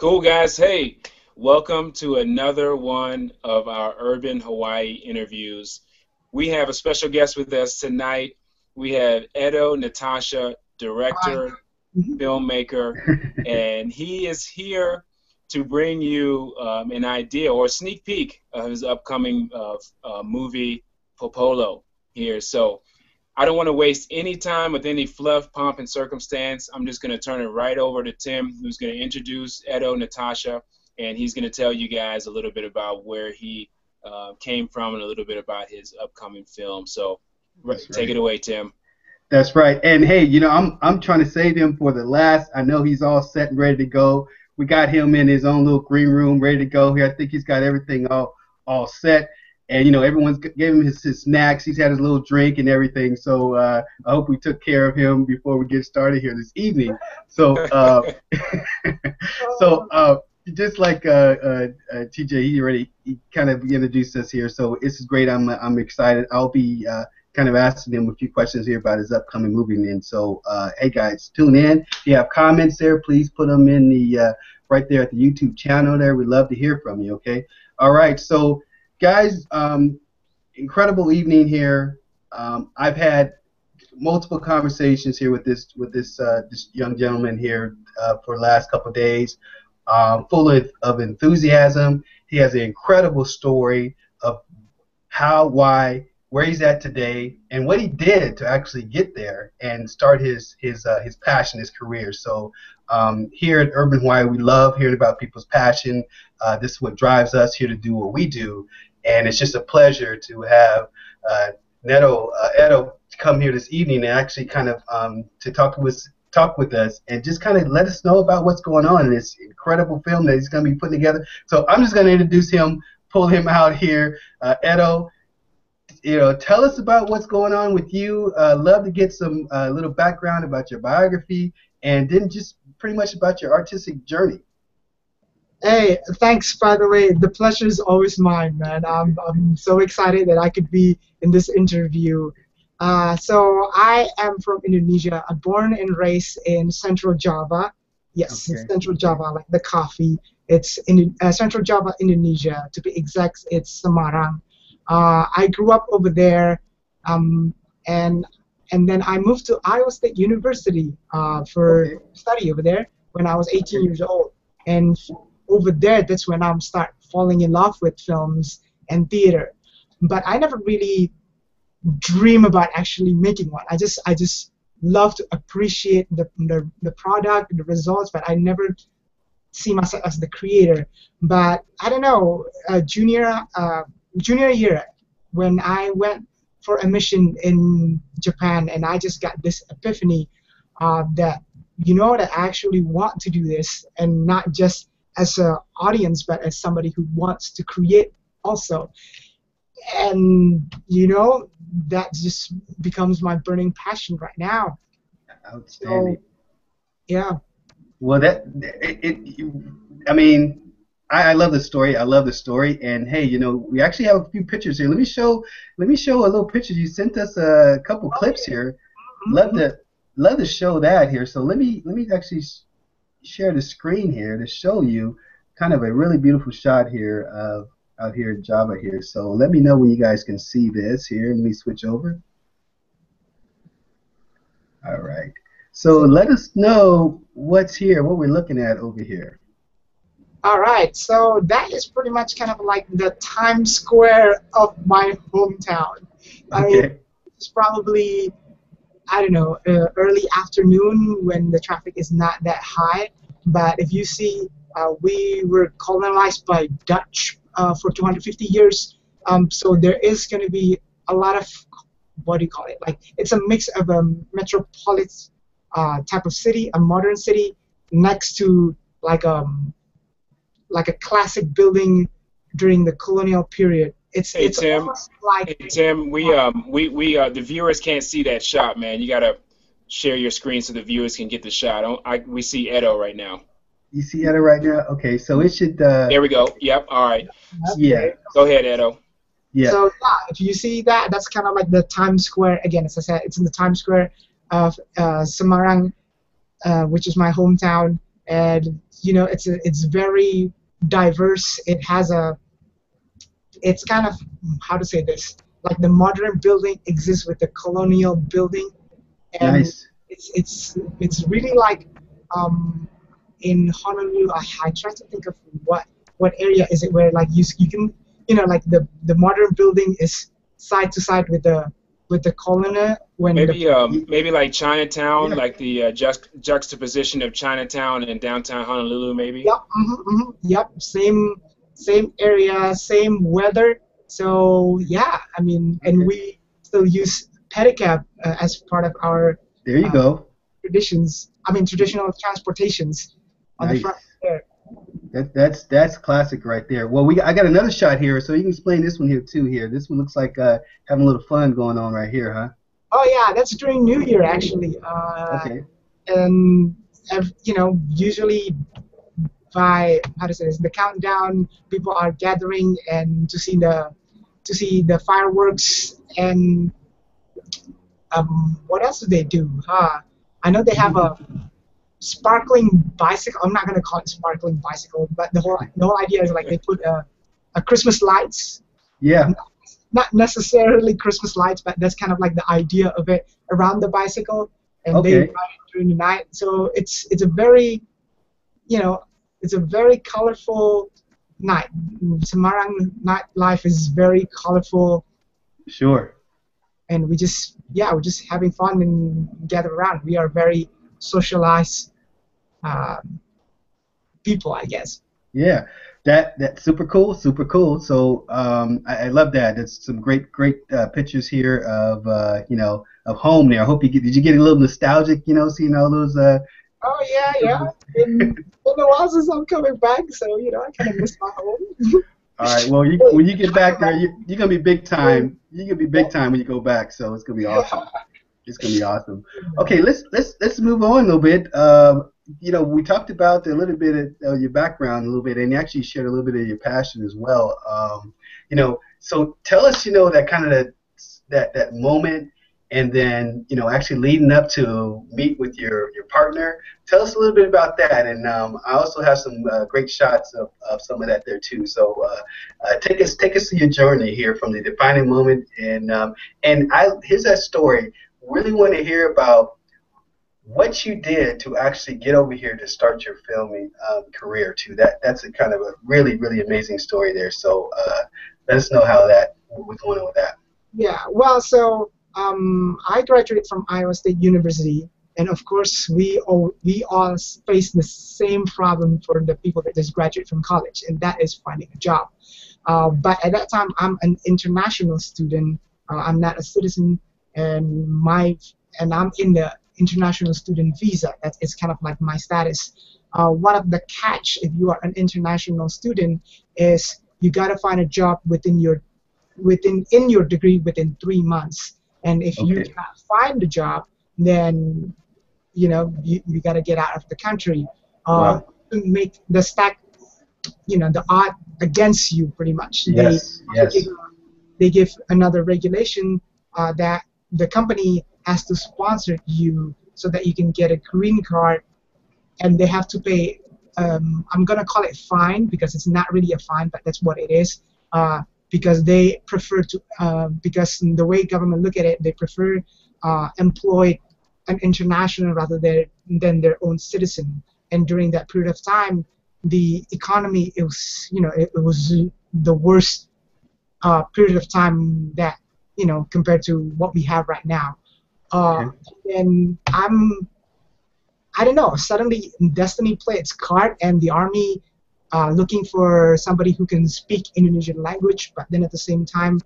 Cool, guys. Hey, welcome to another one of our Urban Hawaii interviews. We have a special guest with us tonight. We have Edo Natasha, director, filmmaker, and he is here to bring you an idea or a sneak peek of his upcoming movie, Popolo, here. So I don't want to waste any time with any fluff, pomp, and circumstance. I'm just going to turn it right over to Tim, who's going to introduce Edo Natasha, and he's going to tell you guys a little bit about where he came from and a little bit about his upcoming film. So take it away, Tim. That's right. And hey, you know, I'm trying to save him for the last. I know he's all set and ready to go. We got him in his own little green room ready to go here. I think he's got everything all set. And, you know, everyone's gave him his snacks. He's had his little drink and everything. So I hope we took care of him before we get started here this evening. So, just like TJ, he kind of introduced us here. So this is great. I'm excited. I'll be kind of asking him a few questions here about his upcoming movie. And so, hey guys, tune in. If you have comments there, please put them in the right there at the YouTube channel there. We'd love to hear from you. Okay. All right. So, guys, incredible evening here. I've had multiple conversations here with this young gentleman here for the last couple of days, full of enthusiasm. He has an incredible story of how, why, where he's at today, and what he did to actually get there and start his passion, his career. So here at Urban Hawaii, we love hearing about people's passion. This is what drives us here to do what we do. And it's just a pleasure to have Edo come here this evening and actually kind of to talk with us and just kind of let us know about what's going on in this incredible film that he's going to be putting together. So I'm just going to introduce him, pull him out here. Edo, you know, tell us about what's going on with you. Love to get some little background about your biography and then just pretty much about your artistic journey. Hey, thanks, by the way. The pleasure is always mine, man. I'm so excited that I could be in this interview. So I am from Indonesia. I'm born and raised in Central Java. Yes, okay. Central Java, like the coffee. It's in Central Java, Indonesia. To be exact, it's Semarang. I grew up over there, and then I moved to Iowa State University for study over there when I was 18 years old. And over there, that's when I start falling in love with films and theater. But I never really dream about actually making one. I just love to appreciate the product, the results, but I never see myself as the creator. But I don't know, junior year, when I went for a mission in Japan, and I just got this epiphany that, you know, that I actually want to do this, and not just as an audience, but as somebody who wants to create also. And, you know, that just becomes my burning passion right now. Outstanding. So, yeah. Well, I mean, I love the story. I love the story. And hey, you know, we actually have a few pictures here. Let me show a little picture. You sent us a couple clips here. Love to show that here. So let me actually share the screen here to show you kind of a really beautiful shot here of out here in Java here. So let me know when you guys can see this here. Let me switch over. All right. So let us know what's here, what we're looking at over here. All right. So that is pretty much kind of like the Times Square of my hometown. I mean, it's probably, I don't know, early afternoon when the traffic is not that high. But if you see, we were colonized by Dutch for 250 years. So there is going to be a lot of, what do you call it? Like, it's a mix of a metropolitan type of city, a modern city, next to like a classic building during the colonial period. It's Tim, like, hey, Tim, the viewers can't see that shot, man. You gotta share your screen so the viewers can get the shot. We see Edo right now. You see Edo right now? Okay, so it should. There we go. Yep. All right. Yeah. Go ahead, Edo. Yeah. So yeah, if you see that, that's kind of like the Times Square. Again, as I said, it's in the Times Square of Semarang, which is my hometown. and you know, it's very diverse. It's kind of, how to say this, like the modern building exists with the colonial building, and Nice. it's really like, um, in Honolulu. I try to think of what area is it where like you can, you know, like the modern building is side to side with the colonial when the, Maybe maybe like Chinatown, Yeah. like the juxtaposition of Chinatown and downtown Honolulu, maybe. yep, yep, same area, same weather. So yeah, I mean, and Okay. we still use pedicab as part of our There you uh, go. traditional transportations on the Nice. front there. That's classic right there. Well, I got another shot here, so you can explain this one here too. Here, this one looks like having a little fun going on right here, huh? Oh yeah, that's during New Year actually. Okay. And you know, usually by, how to say this, the countdown, people are gathering and to see the fireworks, and what else do they do? I know they have a sparkling bicycle. I'm not gonna call it sparkling bicycle, but the whole idea is like they put a Christmas lights, Yeah. not necessarily Christmas lights, but that's kind of like the idea of it around the bicycle, and they ride Okay. it during the night. So it's a very, you know, it's a very colorful night. Semarang nightlife is very colorful, Sure. and we're just having fun and gather around. We are very socialized people, I guess. Yeah. That's super cool. Super cool. So I love that. That's some great pictures here of of home there. I hope did you get a little nostalgic, seeing all those Oh yeah, yeah. Been a while since I'm coming back, so you know I kind of miss my home. All right. Well, when you get back there, you're gonna be big time. You're gonna be big time when you go back. So it's gonna be awesome. It's gonna be awesome. Okay, let's move on a little bit. We talked about a little bit of your background a little bit, and you actually shared a little bit of your passion as well. So tell us, that kind of that moment, and then actually leading up to meet with your partner. Tell us a little bit about that, and I also have some great shots of some of that there too. So take us to your journey here from the defining moment, and here's that story. Really want to hear about what you did to actually get over here to start your filming career too. That's a kind of a really amazing story there. So let us know how that was going on with that. Yeah, well, so I graduated from Iowa State University, and of course we all face the same problem for the people that just graduate from college, and that is finding a job. But at that time, I'm an international student. I'm not a citizen, and I'm in the international student visa. That is kind of like my status. One of the catch if you are an international student is you gotta find a job in your degree within 3 months. And if you Okay. cannot find a job, then you got to get out of the country. Wow. To make the stack, the odd against you pretty much. Yes. Yes. They give another regulation that the company has to sponsor you so that you can get a green card, and they have to pay. I'm gonna call it fine because it's not really a fine, but that's what it is. Because they prefer to, because the way government look at it, they prefer employ an international rather than their own citizen. And during that period of time, the economy it was the worst period of time that compared to what we have right now. Okay. And I don't know. Suddenly, destiny played its card, and the army looking for somebody who can speak Indonesian language, but then at the same time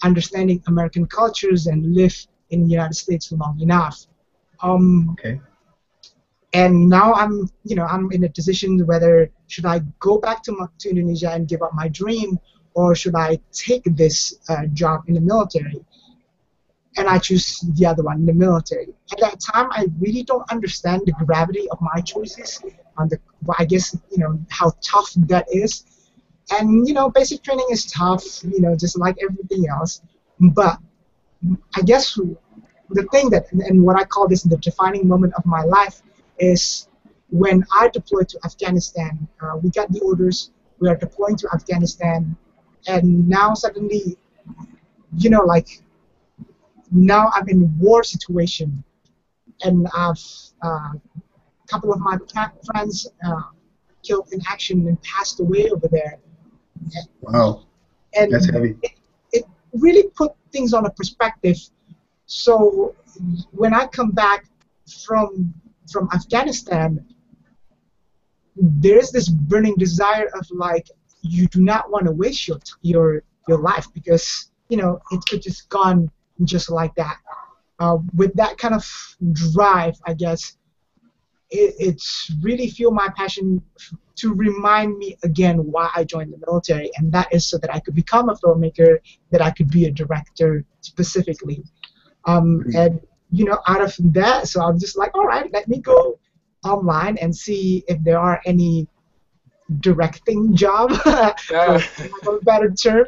understanding American cultures and live in the United States long enough. Okay. And now I'm in a decision whether should I go back to Indonesia and give up my dream, or should I take this job in the military? And I choose the other one, the military. At that time, I really don't understand the gravity of my choices, I guess, how tough that is. And, basic training is tough, just like everything else. But I guess the thing and what I call this the defining moment of my life is when I deployed to Afghanistan, we got the orders. We are deploying to Afghanistan, and now suddenly, like now I'm in war situation, and I've couple of my friends killed in action and passed away over there. Wow, And that's heavy. it really put things on a perspective. So when I come back from Afghanistan, there's this burning desire of like you do not want to waste your life because it could just gone just like that. With that kind of drive, I guess it's really fueled my passion to remind me again why I joined the military, and that is so that I could become a filmmaker, that I could be a director specifically. And out of that, so I'm just like, all right, let me go online and see if there are any directing job, for a better term.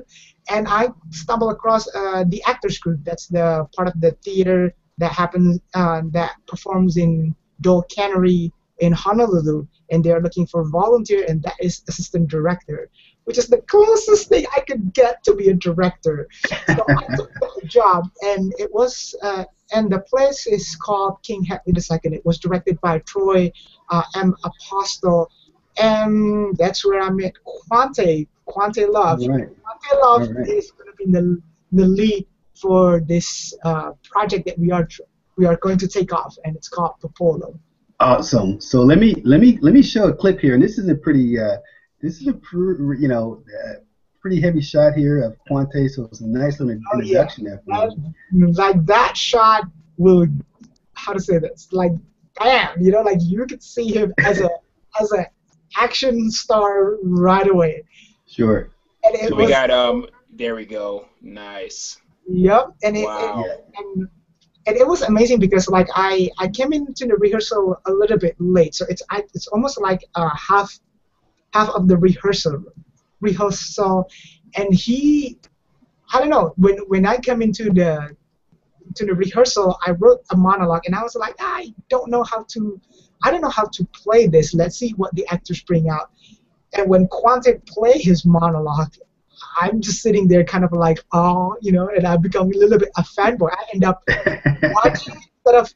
And I stumbled across the Actors Group. That's the part of the theater that happens that performs in Dole Cannery in Honolulu, and they're looking for volunteer, and that is assistant director, which is the closest thing I could get to be a director. So I took that job, and it was, and the place is called King Hedley II. It was directed by Troy M. Apostle, and that's where I met Quantae Love. Right. Quantae Love is going to be the lead for this project that we are going to take off, and it's called Popolo. Awesome. So let me show a clip here, and this is a pretty pretty heavy shot here of Quantae. So it's a nice little introduction there. Like that shot will, how to say this? Like, bam, like you could see him as a action star right away. Sure. And so we got there we go. Nice. Yep. And wow. And it was amazing because like I came into the rehearsal a little bit late, so it's almost like half of the rehearsal, and I don't know, when I came into the rehearsal, I wrote a monologue, and I was like, I don't know how to play this. Let's see what the actors bring out. And when Quantae played his monologue, I'm just sitting there kind of like, oh, and I become a little bit a fanboy. I end up watching instead of,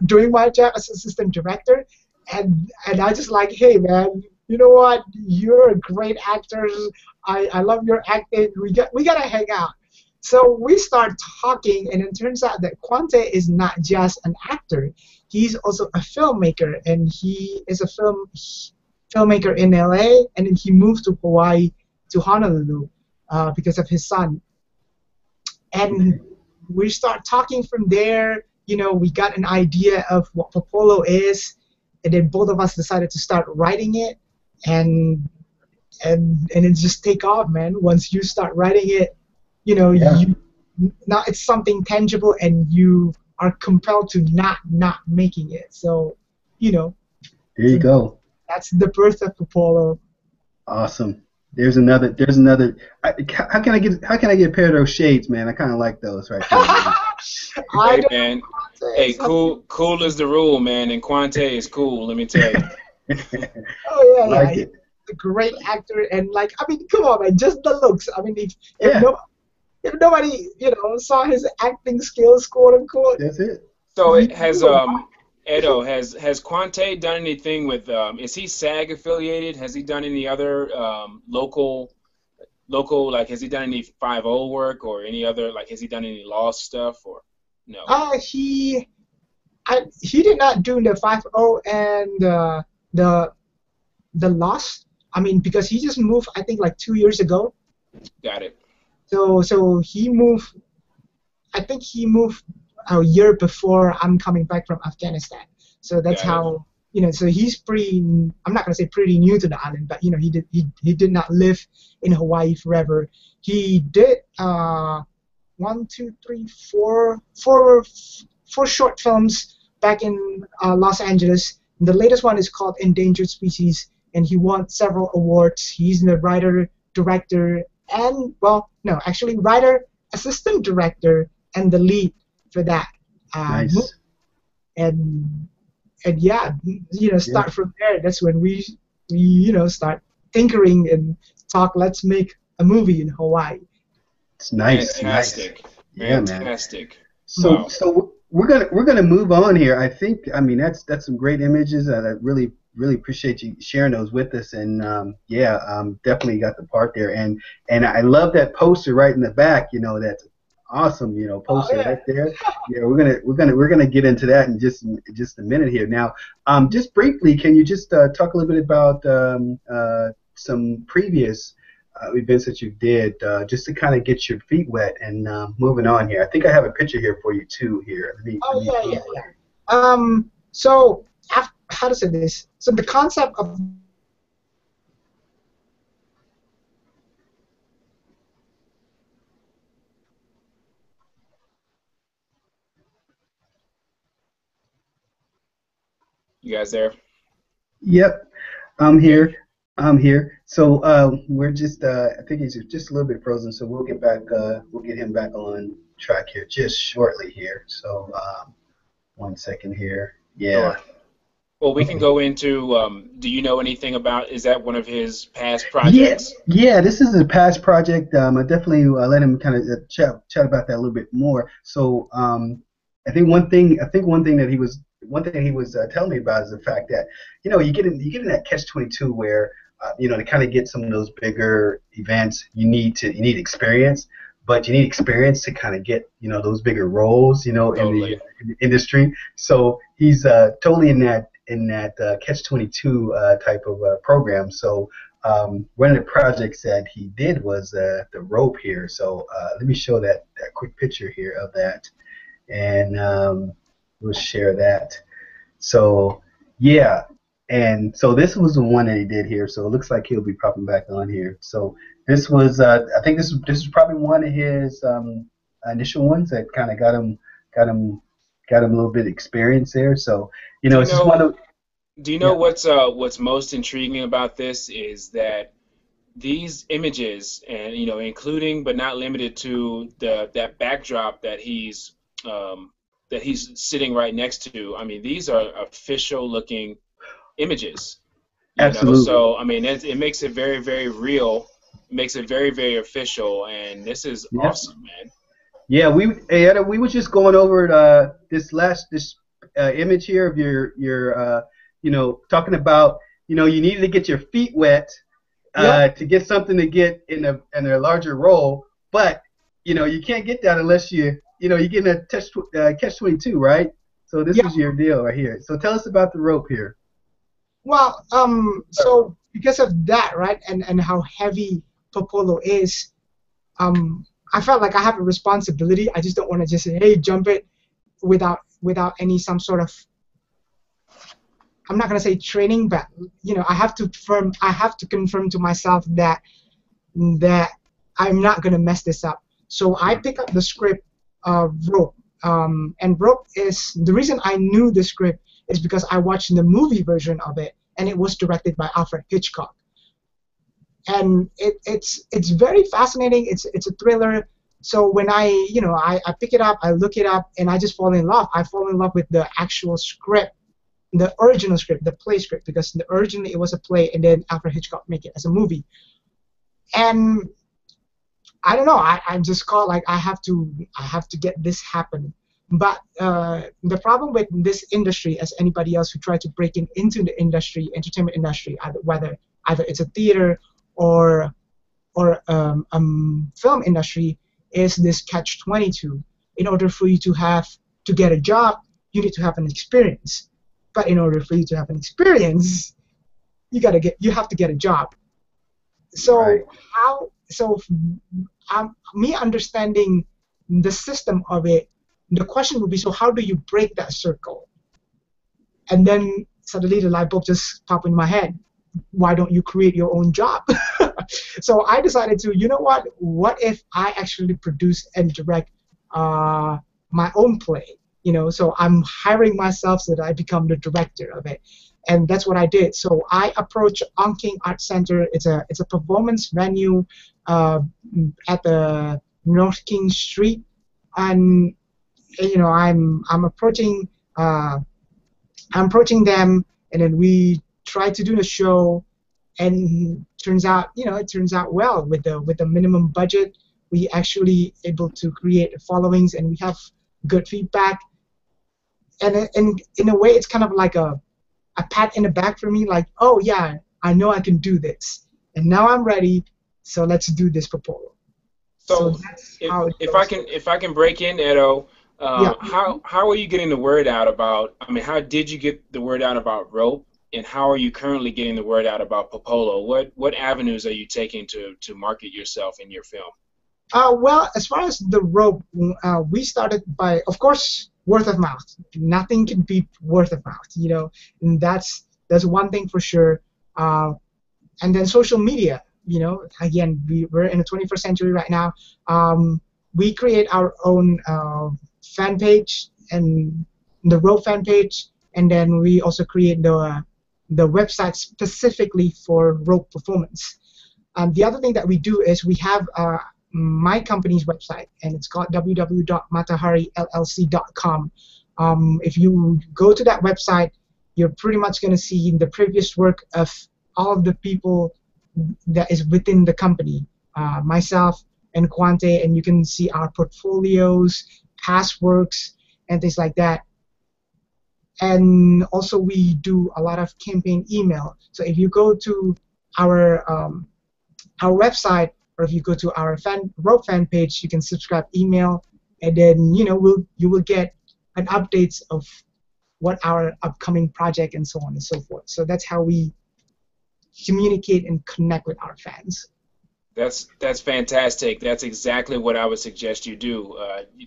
doing my job as assistant director. And I just like, hey, man, you know what? You're a great actor. I love your acting. We got to hang out. So we start talking, and it turns out that Quantae is not just an actor. He's also a filmmaker, and he is a filmmaker in LA, and then he moved to Hawaii, to Honolulu, because of his son. And we start talking from there. We got an idea of what Popolo is, and then both of us decided to start writing it, and it just take off, man. Once you start writing it, now it's something tangible, and you are compelled to not making it. So, There you go. That's the birth of Popolo. Awesome. There's another. How can I get a pair of those shades, man? I kind of like those right there. Hey, man. Hey, cool is the rule, man, and Quantae is cool. Let me tell you. Oh yeah, like yeah. it. He's a great actor, and like, I mean, come on, man, just the looks. I mean, if nobody, saw his acting skills, quote unquote. That's it. So it has Edo, has Quantae done anything with, is he SAG affiliated? Has he done any other local, like, has he done any 5-0 work or any other, like, has he done any Lost stuff or no? He did not do the 5-0 and the Lost. I mean, because he just moved, I think, like 2 years ago. Got it. So he moved, I think he moved a year before I'm coming back from Afghanistan. So that's how, so he's pretty, I'm not going to say pretty new to the island, but, he did not live in Hawaii forever. He did 4 short films back in Los Angeles. The latest one is called Endangered Species, and he won several awards. He's the writer, director, and, writer, assistant director, and the lead for that nice. And and yeah, start from there. That's when we start tinkering and talk. Let's make a movie in Hawaii. It's nice. Fantastic. Nice. Yeah, man. Fantastic. So Wow. so we're gonna move on here. I mean that's some great images, and I really appreciate you sharing those with us. And definitely got the part there. And I love that poster right in the back. That's awesome. Poster right there. Yeah, we're gonna get into that in just a minute here. Now, just briefly, can you just talk a little bit about some previous events that you did, just to kind of get your feet wet and moving on here. I think I have a picture here for you too here. So how to say this? So the concept of You guys there? Yep, I'm here. I'm here. So we're just I think he's just a little bit frozen, so we'll get back we'll get him back on track here just shortly here. So 1 second here. Yeah. Sure. Well, we can go into, do you know anything about, is that one of his past projects? Yeah, this is a past project. I definitely let him kind of chat about that a little bit more. So I think one thing that one thing he was telling me about is the fact that you get in that catch-22 where to kind of get some of those bigger events, you need experience, but you need experience to kind of get those bigger roles Totally. in the industry. So he's totally in that catch-22 type of program. So one of the projects that he did was the rope here. So let me show that quick picture here of that, and we'll share that. So yeah, and so this was the one that he did here. So it looks like he'll be popping back on here. So this was I think this is probably one of his initial ones that kind of got him a little bit of experience there. So it's just one of. Do you know what's most intriguing about this is that these images, and including but not limited to that backdrop that he's sitting right next to. I mean, these are official looking images. Absolutely. So I mean, it makes it very, very real. Makes it very, very official, and this is awesome, man. Yeah, we were just going over this image here of your talking about you needed to get your feet wet to get something to get in a larger role, but you can't get that unless you get in a catch-22, right? So this is your deal right here. So tell us about the rope here. Well, so because of that, right, and how heavy Popolo is, I felt like I have a responsibility. I just don't want to just say, hey, jump it without any some sort of, I'm not gonna say training, but I have to confirm to myself that I'm not gonna mess this up. So I pick up the script of Rope, and Rope is the reason I knew the script is because I watched the movie version of it, and it was directed by Alfred Hitchcock. And it's very fascinating. It's a thriller. So when I pick it up, I look it up, and I just fall in love. I fall in love with the actual script, the original script, the play script, because originally it was a play, and then Alfred Hitchcock made it as a movie. And I don't know. I just call like I have to get this happen. But the problem with this industry, as anybody else who tried to break into the industry, entertainment industry, either it's a theater or film industry, is this catch-22. In order for you to get a job, you need to have an experience. But in order for you to have an experience, you have to get a job. So me understanding the system of it, the question would be, so how do you break that circle? And then suddenly the light bulb just popped in my head. Why don't you create your own job? So I decided to, what if I actually produce and direct my own play? So I'm hiring myself so that I become the director of it. And that's what I did. So I approached On King Art Center. It's a performance venue at the North King Street, and I'm approaching I'm approaching them, and then we try to do the show, and turns out, it turns out well with the minimum budget. We actually able to create followings, and we have good feedback. And in a way, it's kind of like a pat in the back for me, like, oh yeah, I know I can do this, and now I'm ready. So let's do this Popolo. So that's how it if goes. if I can break in, Edo, Yeah. how are you getting the word out about? I mean, how did you get the word out about rope, and how are you currently getting the word out about Popolo? What avenues are you taking to market yourself and your film? Well, as far as the rope, we started by, of course, word of mouth. Nothing can beat word of mouth, and that's one thing for sure. And then social media, again, we're in the 21st century right now. We create our own fan page, and the rope fan page, and then we also create the website specifically for rope performance. The other thing that we do is we have my company's website, and it's called www.matahariLLC.com. If you go to that website, you're pretty much going to see the previous work of all of the people that is within the company, myself and Quantae, and you can see our portfolios, past works, and things like that. And also we do a lot of campaign email. So if you go to our website, or if you go to our rope fan page, you can subscribe email, and then you will get an updates of what our upcoming project and so on and so forth. So that's how we communicate and connect with our fans. That's fantastic. That's exactly what I would suggest you do.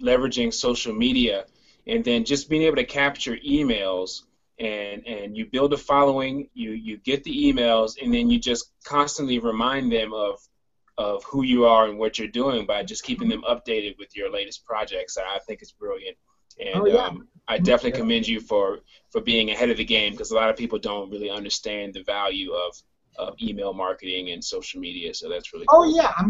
Leveraging social media, and then just being able to capture emails, and you build a following. You get the emails, and then you just constantly remind them of who you are and what you're doing by just keeping them updated with your latest projects. I think it's brilliant, and I definitely commend you for being ahead of the game, because a lot of people don't really understand the value of email marketing and social media. So that's really cool. Oh yeah, I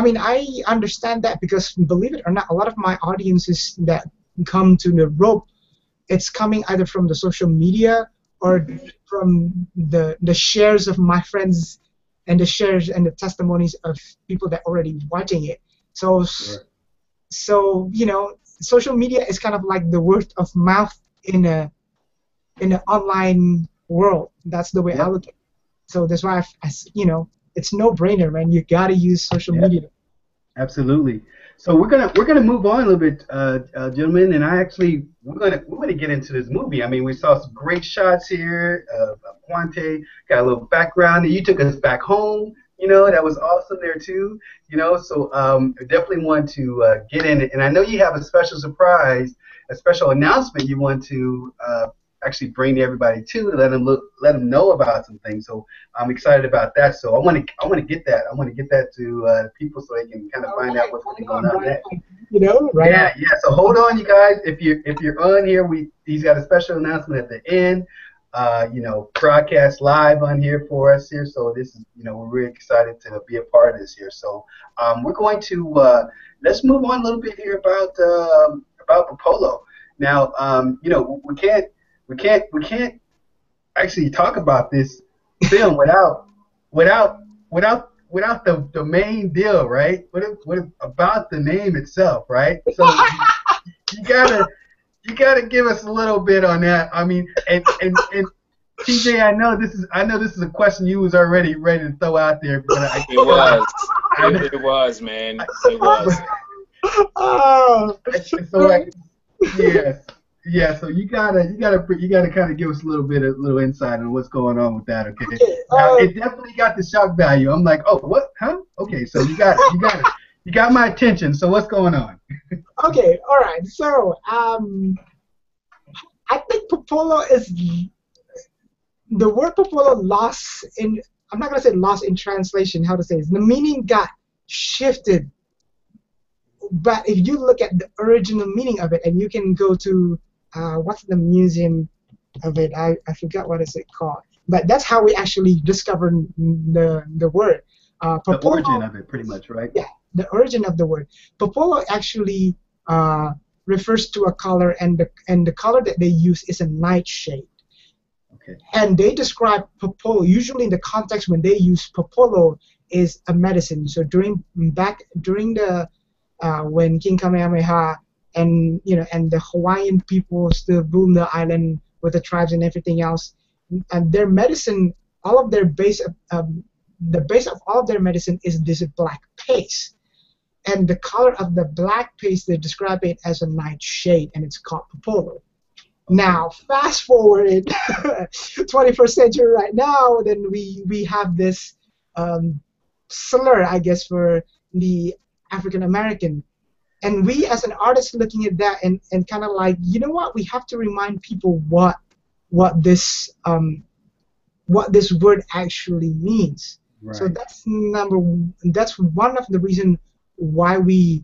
mean I understand that, because believe it or not, a lot of my audiences that come to the rope, it's coming either from the social media or from the shares of my friends, and the shares and the testimonies of people that already watching it. So social media is kind of like the word of mouth in an online world. That's the way I look at it. So that's why it's no brainer, man. You gotta use social media. Absolutely. So we're gonna move on a little bit, gentlemen, and we're gonna get into this movie. I mean, we saw some great shots here of Quantae, got a little background, and you took us back home. That was awesome there too. So I definitely want to get in it, and I know you have a special surprise, a special announcement you want to actually bring everybody to let them know about some things. So I'm excited about that. So I want to get that. I want to get that to people so they can kind of find out what's going on next. Right? Yeah. So hold on, you guys. If you're on here, he's got a special announcement at the end. Broadcast live on here for us here. So this is, we're really excited to be a part of this here. So we're going to let's move on a little bit here about Popolo. Now, we can't actually talk about this film without the main deal, right? What about the name itself, right? So you gotta give us a little bit on that. I mean, and TJ, I know this is a question you was already ready to throw out there, but it was, man. It was. Oh. Yes. Yeah, so you gotta kind of give us a little insight on what's going on with that, okay? Now, it definitely got the shock value. I'm like, oh, what? Huh? Okay, so you got it. You got my attention. So what's going on? Okay, all right. So I think Popolo is the word Popolo lost in. I'm not gonna say lost in translation. How to say it? The meaning got shifted. But if you look at the original meaning of it, and you can go to what's the museum of it? I forgot what is it called. But that's how we actually discovered the word. Popolo, the origin of it, pretty much, right? Yeah, the origin of the word. Popolo actually refers to a color, and the color that they use is a nightshade. Okay. And they describe Popolo, usually in the context when they use Popolo, is a medicine. So during the when King Kamehameha and the Hawaiian people still rule the island with the tribes and everything else, and their medicine, all of their the base of all of their medicine is this black paste. And the color of the black paste, they describe it as a nightshade, and it's called Popolo. Now, fast forward it 21st century right now, then we have this slur, I guess, for the African American. And we as an artist looking at that and kind of like, you know what, we have to remind people what this word actually means. Right. So that's one of the reasons why we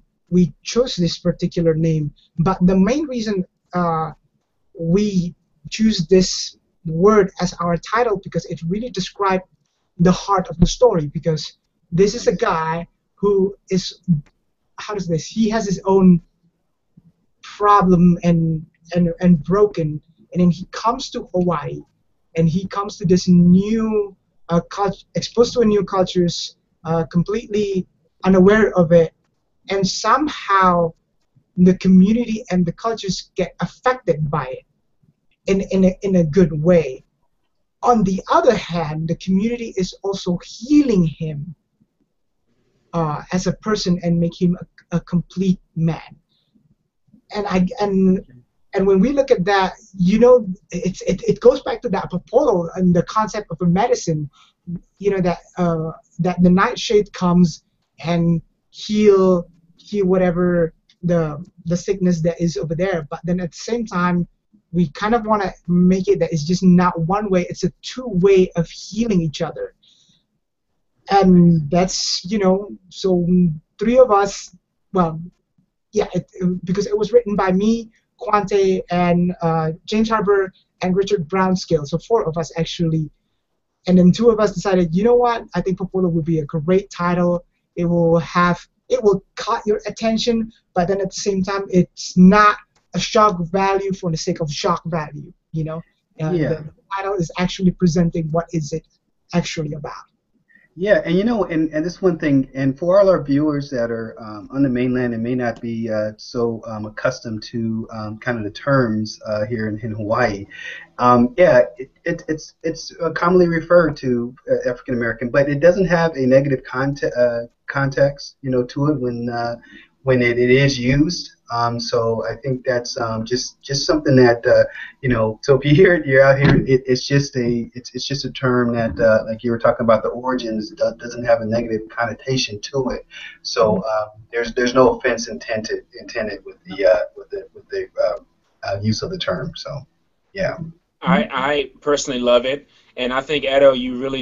chose this particular name. But the main reason we choose this word as our title because it really describes the heart of the story, because this is a guy who is, he has his own problem and broken, and then he comes to Hawaii, and he comes to this new exposed to a new cultures, completely unaware of it, and somehow the community and the cultures get affected by it in a good way. On the other hand, the community is also healing him as a person and make him a complete man. And when we look at that, it goes back to that Popolo and the concept of a medicine, that the nightshade comes and heal whatever the sickness that is over there. But then at the same time, we kind of want to make it that it's just not one way, it's a two-way of healing each other. And that's, so three of us, well, yeah, because it was written by me, Quantae, and James Harbour, and Richard Brownskill, so four of us actually. And then two of us decided, you know what, I think Popolo would be a great title. It will caught your attention, but then at the same time, it's not a shock value for the sake of shock value, Yeah. The title is actually presenting what is it actually about. Yeah, and and this one thing, and for all our viewers that are on the mainland and may not be so accustomed to kind of the terms here in Hawaii, it's commonly referred to African American, but it doesn't have a negative context, to it when it is used. So I think that's just something that So if you hear it, you're out here. It's just a term that like you were talking about the origins doesn't have a negative connotation to it. So there's no offense intended with the use of the term. So yeah. I personally love it, and I think Edo, you really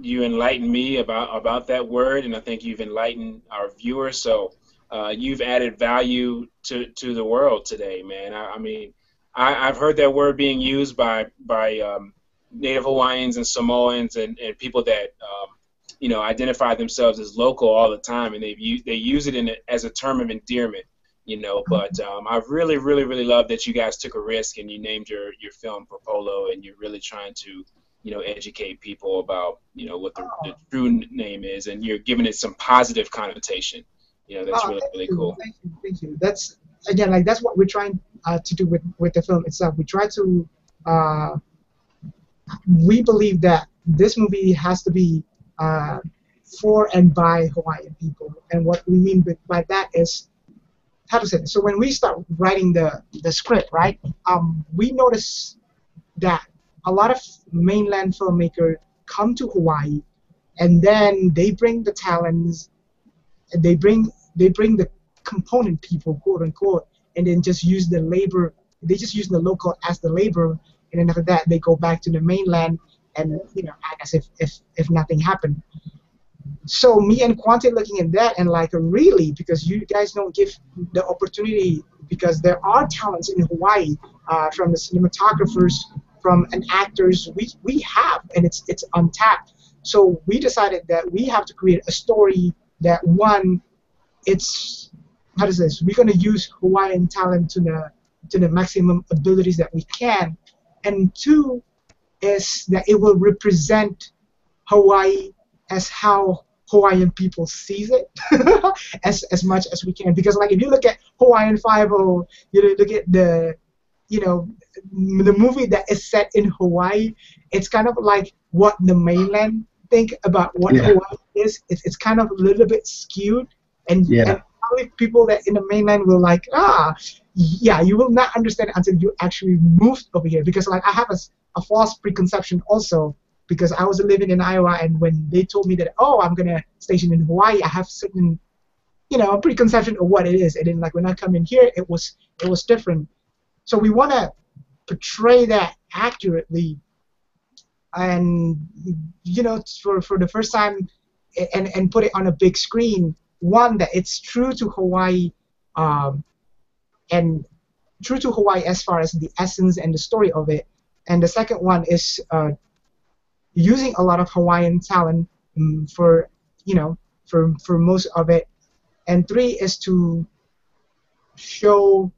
you enlightened me about that word, and I think you've enlightened our viewers. So. You've added value to the world today, man. I mean, I've heard that word being used by Native Hawaiians and Samoans and people that identify themselves as local all the time, and they use it as a term of endearment, But I really, really, really love that you guys took a risk and you named your film Popolo, and you're really trying to educate people about what the true name is, and you're giving it some positive connotation. That's really, really cool. Thank you. That's, again, that's what we're trying to do with the film itself. We try to, we believe that this movie has to be for and by Hawaiian people. And what we mean by that is, how to say it? So when we start writing the script, right, we notice that a lot of mainland filmmakers come to Hawaii, and then they bring the talents, and they bring the component people, quote unquote, and then just use the labor. They just use the local as the labor, and then after that they go back to the mainland, and I guess if nothing happened. So me and Quantae looking at that and like, really, because you guys don't give the opportunity, because there are talents in Hawaii, from the cinematographers, from an actors, we have, and it's untapped. So we decided that we have to create a story that, one, it's how does this? We're gonna use Hawaiian talent to the maximum abilities that we can, and two is that it will represent Hawaii as how Hawaiian people sees it as much as we can. Because like if you look at Hawaiian 5-0, you look at the the movie that is set in Hawaii, it's kind of like what the mainland think about what Hawaii is. It's kind of a little bit skewed, and probably people that in the mainland will like, you will not understand it until you actually moved over here. Because like I have a false preconception also, because I was living in Iowa, and when they told me that, oh, I'm gonna station in Hawaii, I have certain preconception of what it is, and then like when I come in here, it was different. So we want to portray that accurately, and for the first time, and put it on a big screen. One, that it's true to Hawaii, and true to Hawaii as far as the essence and the story of it. And the second one is using a lot of Hawaiian talent for most of it. And three is to show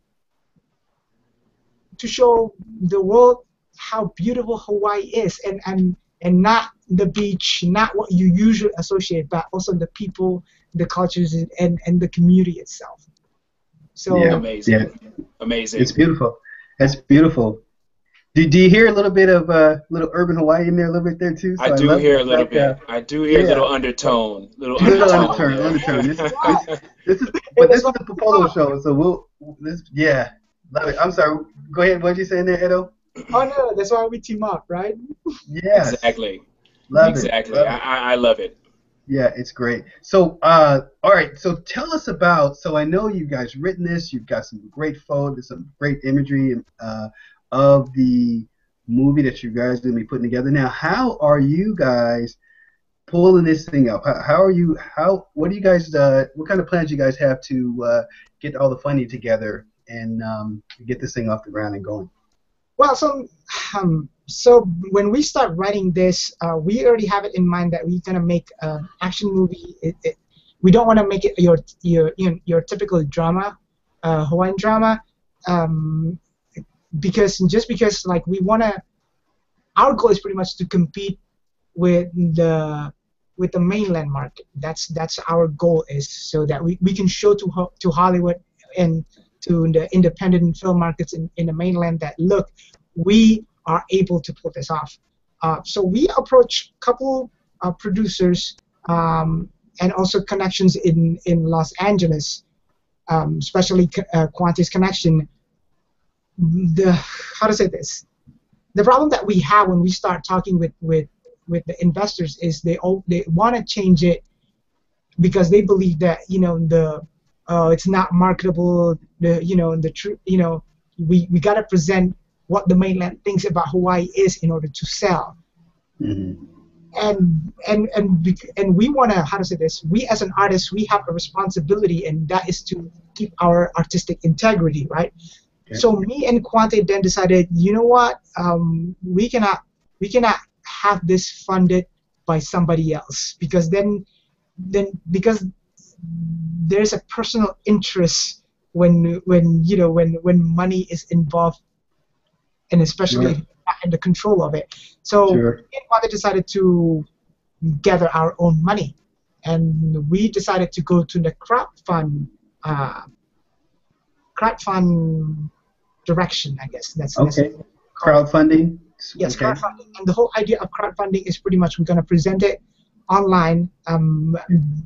the world how beautiful Hawaii is, and not the beach, not what you usually associate, but also the people, the cultures, and the community itself. So amazing. It's beautiful. That's beautiful. Do you hear a little bit of little urban Hawaii in there, a little bit there too? So I do hear a little bit. I do hear a little undertone. Little undertone. This is the Popolo show, so love it. I'm sorry. Go ahead. What did you say in there, Edo? Oh no, that's why we team up, right? Yeah. Exactly. Love it. I love it. Yeah, it's great. So, all right. So tell us about. So I know you guys written this. You've got some great photos, some great imagery of the movie that you guys are going to be putting together. Now, how are you guys pulling this thing up? What do you guys? What kind of plans you guys have to get all the funding together and get this thing off the ground and going? Well, so when we start writing this, we already have it in mind that we're gonna make an action movie. We don't want to make it your typical drama, Hawaiian drama, because like we wanna. Our goal is pretty much to compete with the mainland market. That's our goal, is so that we can show to Hollywood and to the independent film markets in the mainland that, look, we are able to pull this off. So we approach a couple producers and also connections in Los Angeles, especially Quantae's connection. How to say this? The problem that we have when we start talking with the investors is they want to change it because they believe that it's not marketable. We got to present what the mainland thinks about Hawaii is in order to sell. Mm-hmm. And we want to, how to say this? We as an artist, we have a responsibility, and that is to keep our artistic integrity, right? Okay. So me and Quantae then decided, you know what? We cannot have this funded by somebody else, because then because there's a personal interest when money is involved, and especially if you're not in the control of it. So me and Quantae decided to gather our own money, and we decided to go to the crowdfund direction, I guess. That's okay. Crowdfunding. Yes, okay. Crowdfunding. And the whole idea of crowdfunding is pretty much we're going to present it online.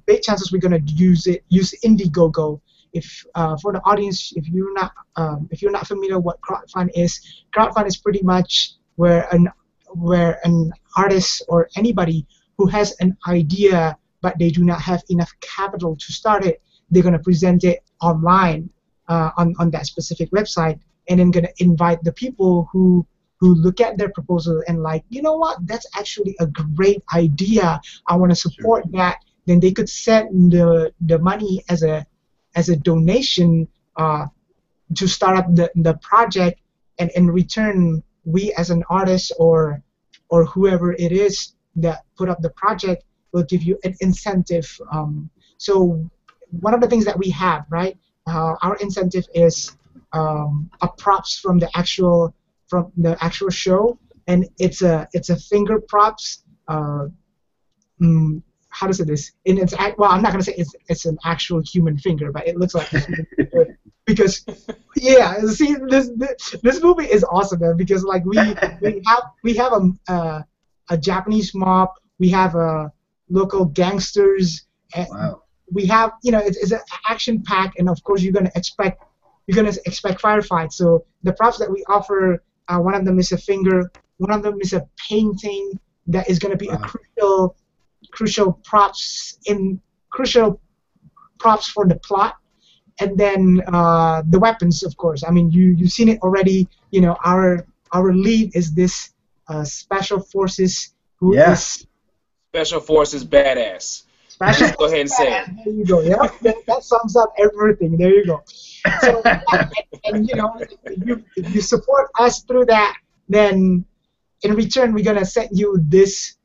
Big chances we're going to use Indiegogo. If for the audience, if you're not familiar what crowdfund is pretty much where an artist or anybody who has an idea but they do not have enough capital to start it, they're going to present it online on that specific website, and then going to invite the people who look at their proposal and like, you know what, that's actually a great idea, I want to support that. Then they could send the money as a donation to start up the project, and in return we as an artist or whoever it is that put up the project will give you an incentive. So one of the things that we have, right, our incentive is a props from the actual show, and it's a finger props. How to say this? In its well, I'm not gonna say it's an actual human finger, but it looks like a human finger because yeah. See, this movie is awesome, man. Because like we have a Japanese mob, we have local gangsters, and Wow. we have it's an action pack, and of course you're gonna expect firefights. So the props that we offer, one of them is a finger, one of them is a painting that is gonna be a Wow. crucial props for the plot, and then the weapons, of course. I mean, you've seen it already. Our lead is this special forces who Yeah. is Special Forces badass. special. Let's go ahead and say it. There you go. Yeah, that sums up everything. There you go. So, and if you support us through that, then in return we're gonna send you this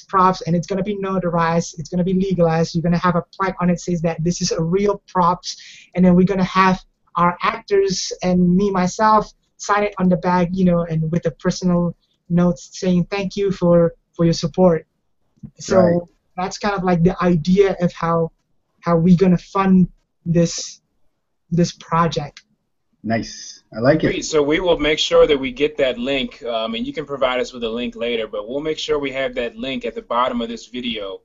props, and it's gonna be notarized, it's gonna be legalized. You're gonna have a plaque on it says that this is a real props, and then we're gonna have our actors and me myself sign it on the bag, and with a personal note saying thank you for your support. So Right. that's kind of like the idea of how we're gonna fund this project. Nice. I like Great. it. So we will make sure that we get that link, and you can provide us with a link later, but we'll make sure we have that link at the bottom of this video.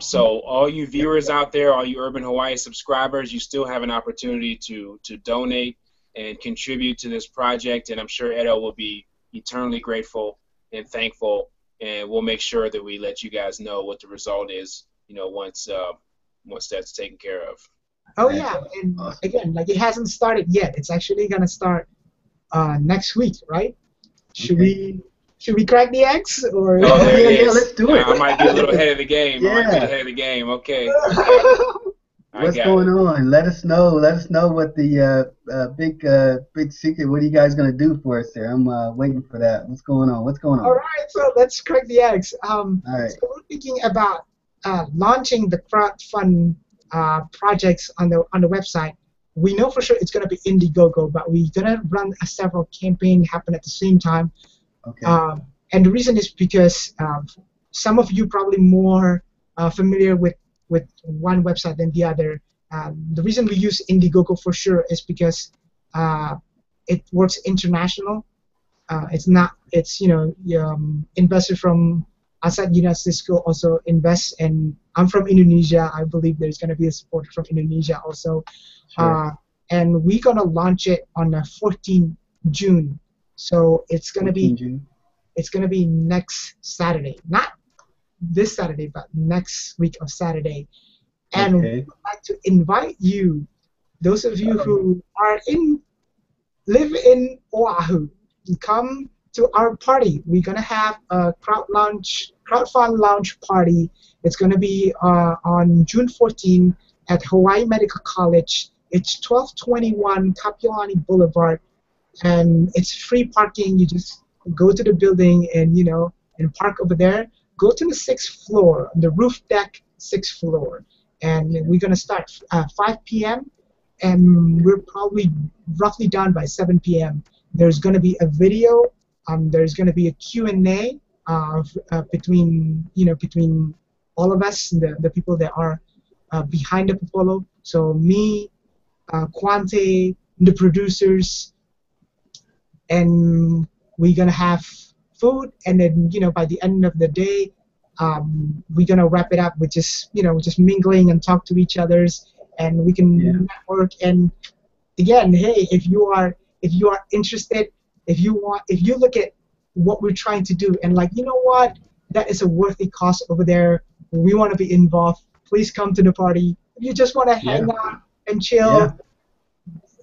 So all you viewers out there, all you Urban Hawaii subscribers, you still have an opportunity to donate and contribute to this project, and I'm sure Edo will be eternally grateful and thankful, and we'll make sure that we let you guys know what the result is, once that's taken care of. Oh That's yeah, and awesome. again, like it hasn't started yet. It's actually gonna start next week, right? Should Okay. we crack the eggs or? Oh, there it Yeah, is. let's do it. I might be a little ahead of the game. I might be Yeah. ahead of the game. Okay. Okay. I What's got going it. on? Let us know. Let us know what the big secret. What are you guys gonna do for us there? I'm waiting for that. What's going on? What's going All on? right, so let's crack the eggs. All right. So we're thinking about launching the crowdfund projects on the website. We know for sure it's gonna be Indiegogo, but we're gonna run several campaigns happen at the same time. Okay. And the reason is because some of you probably more familiar with one website than the other. The reason we use Indiegogo for sure is because it works international. It's investors from outside the United States will also invest, and I'm from Indonesia. I believe there's going to be a support from Indonesia also. Sure. And we're going to launch it on the 14th June. So it's going to 14 be June. next Saturday, not this Saturday, but next week of Saturday. And Okay. we'd like to invite you, those of you who live in Oahu, come to our party. We're gonna have a crowdfund launch party. It's gonna be on June 14 at Hawaii Medical College. It's 1221 Kapiolani Boulevard, and it's free parking. You just go to the building and park over there. Go to the 6th floor, the roof deck, 6th floor, and we're gonna start 5 p.m. and we're probably roughly done by 7 p.m. There's gonna be a video. There's gonna be a Q&A between all of us, the people that are behind the Popolo. So me, Quantae, the producers, and we're gonna have food, and then by the end of the day, we're gonna wrap it up with just mingling and talk to each others, and we can network. And again, hey, if you are interested, if you look at what we're trying to do and like, what, that is a worthy cause over there, we want to be involved, please come to the party. If you just want to hang out and chill, Yeah.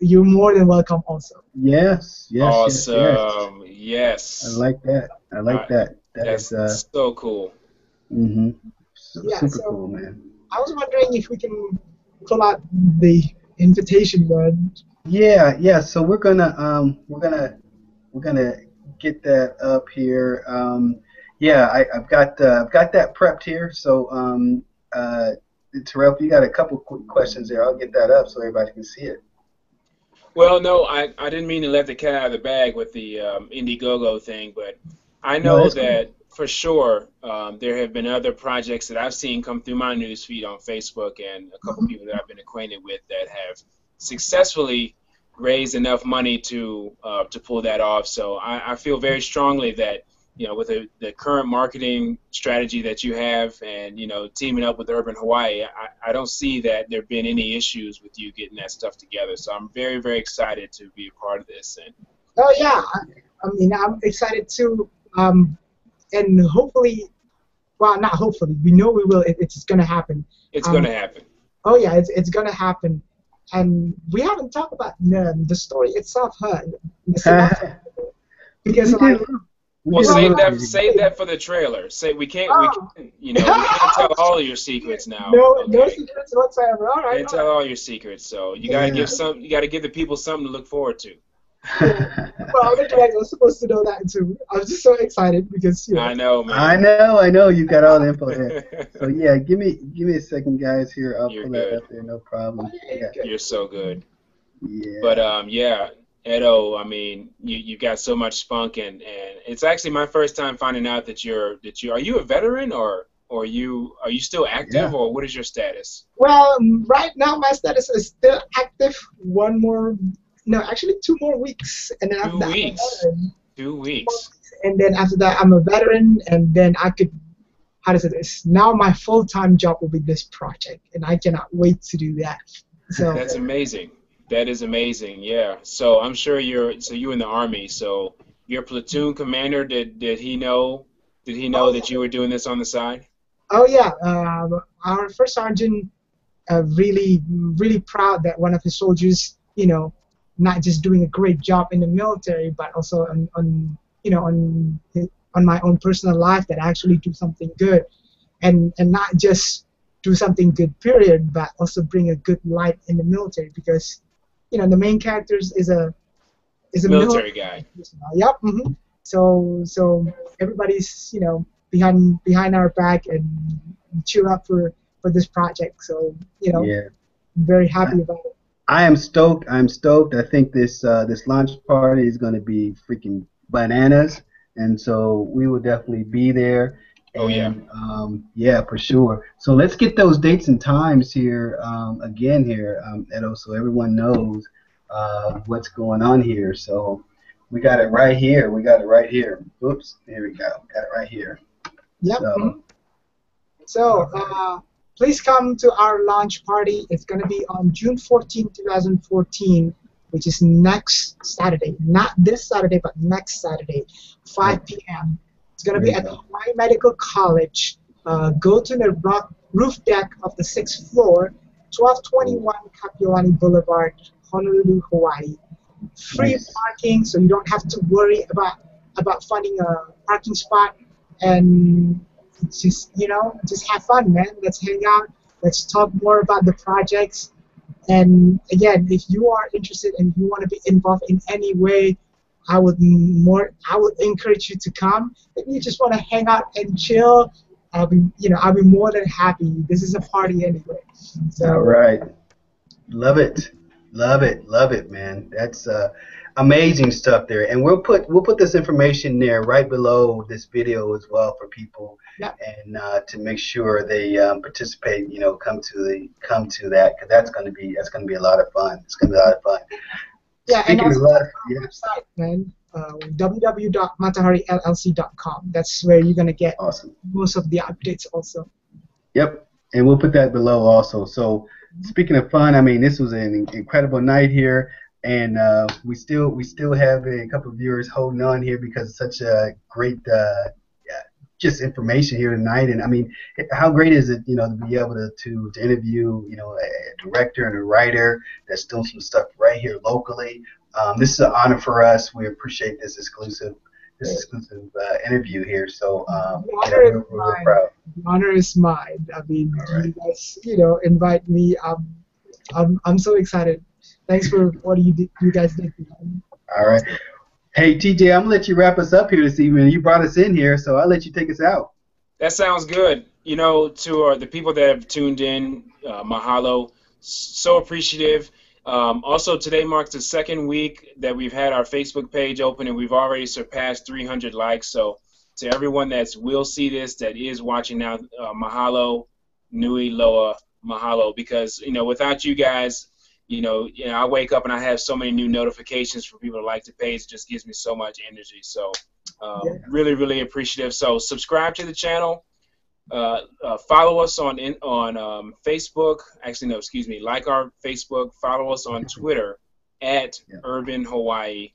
you're more than welcome also. Yes. Yes. Awesome. Yes. Yes. I like that. I like that. That's That is so cool. Yeah, super so cool, man. I was wondering if we can pull out the invitation card. Yeah. So we're gonna get that up here. I've got that prepped here. So Terrell, if you got a couple quick questions there, I'll get that up so everybody can see it. Well, no, I didn't mean to let the cat out of the bag with the Indiegogo thing, but I No, know that's cool. that for sure there have been other projects that I've seen come through my newsfeed on Facebook and a couple people that I've been acquainted with that have successfully raised enough money to pull that off. So I feel very strongly that with the current marketing strategy that you have and teaming up with Urban Hawaii, I don't see that there have been any issues with you getting that stuff together. So I'm very, very excited to be a part of this. And Oh yeah, I mean I'm excited too, and hopefully, well not hopefully, we know we will. It's gonna happen. it's going to happen. Oh yeah, it's gonna happen, and we haven't talked about the story itself, huh? The synopsis, because We like. did. Well, did a save little that bit. save that for the trailer. Say we can't we can't tell all of your secrets now. No, no Okay? secrets whatsoever. All right. Can't tell all your secrets. So you gotta give the people something to look forward to. Well, the director was supposed to know that too. I was just so excited because I know, man. I know. You got all the info there. So yeah, give me a second, guys. Here, I'll You're pull good. that up there. No problem. Yeah. You're so good. Yeah. But yeah, Edo, I mean, you got so much spunk, and it's actually my first time finding out that are you a veteran or are you still active or what is your status? Well, right now my status is still active. Actually 2 more weeks, and then after that, 2 weeks. and then after that, I'm a veteran, and then I could. How to say this? Now my full-time job will be this project, and I cannot wait to do that. So that's amazing. That is amazing. Yeah. So I'm sure you're in the Army. So your platoon commander, did he know that you were doing this on the side? Oh yeah, our first sergeant really proud that one of his soldiers, not just doing a great job in the military, but also on my own personal life, that I actually do something good, and not just do something good period, but also bring a good light in the military, because the main character is a military guy. Yep. Mm-hmm. So everybody's behind our back and cheer up for this project. So I'm very happy about it. I am stoked. I think this launch party is going to be freaking bananas, and so we will definitely be there. And, yeah, for sure. So let's get those dates and times here again here, Edo, so everyone knows what's going on here. So we got it right here. Oops, here we go. Got it right here. Yep. So please come to our launch party. It's going to be on June 14, 2014, which is next Saturday. Not this Saturday, but next Saturday, 5 p.m. It's going to be at the Hawaii Medical College. Go to the roof deck of the 6th floor, 1221 Kapiolani Boulevard, Honolulu, Hawaii. Free parking, so you don't have to worry about finding a parking spot. And just have fun, man. Let's hang out. Let's talk more about the projects. And again, if you are interested and you want to be involved in any way, I would encourage you to come. If you just want to hang out and chill, I'll be more than happy. This is a party anyway. So. All right. Love it, man. That's amazing stuff there. And we'll put this information there right below this video as well for people, and to make sure they participate. Come to that, because that's gonna be a lot of fun. It's gonna be a lot of fun. Yeah, and also our website, man, www.matahariLLC.com. That's where you're gonna get most of the updates also. Yep, and we'll put that below also. So speaking of fun, I mean, this was an incredible night here, and we still have a couple of viewers holding on here because it's such a great just information here tonight. And I mean, how great is it, to be able to interview, a director and a writer that's doing some stuff right here locally. This is an honor for us. We appreciate this exclusive interview here. So we're proud. The honor is mine. I mean, you guys, invite me. I'm so excited. Thanks for what you guys did. All right. Hey, TJ, I'm going to let you wrap us up here this evening. You brought us in here, so I'll let you take us out. That sounds good. You know, to the people that have tuned in, mahalo. So appreciative. Also, today marks the second week that we've had our Facebook page open, and we've already surpassed 300 likes. So, to everyone that will see this, that is watching now, mahalo, nui loa, mahalo. Because without you guys, I wake up and I have so many new notifications for people to like the page. It just gives me so much energy. So, really, really appreciative. So, subscribe to the channel. Follow us on Facebook. Actually, no, excuse me. Like our Facebook. Follow us on Twitter at Urban Hawaii.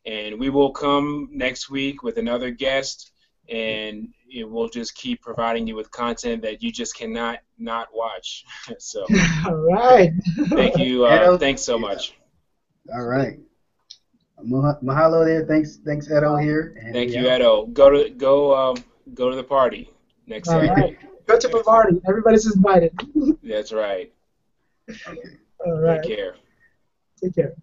And we will come next week with another guest, and we'll just keep providing you with content that you just cannot not watch. So, All right. thank you. Thanks so much. All right. Mahalo there. Thanks Edo here. And thank you, Edo. Go to the party next Saturday. Right. Go to the party. Everybody's invited. That's right. Okay. All right. Take care. Take care.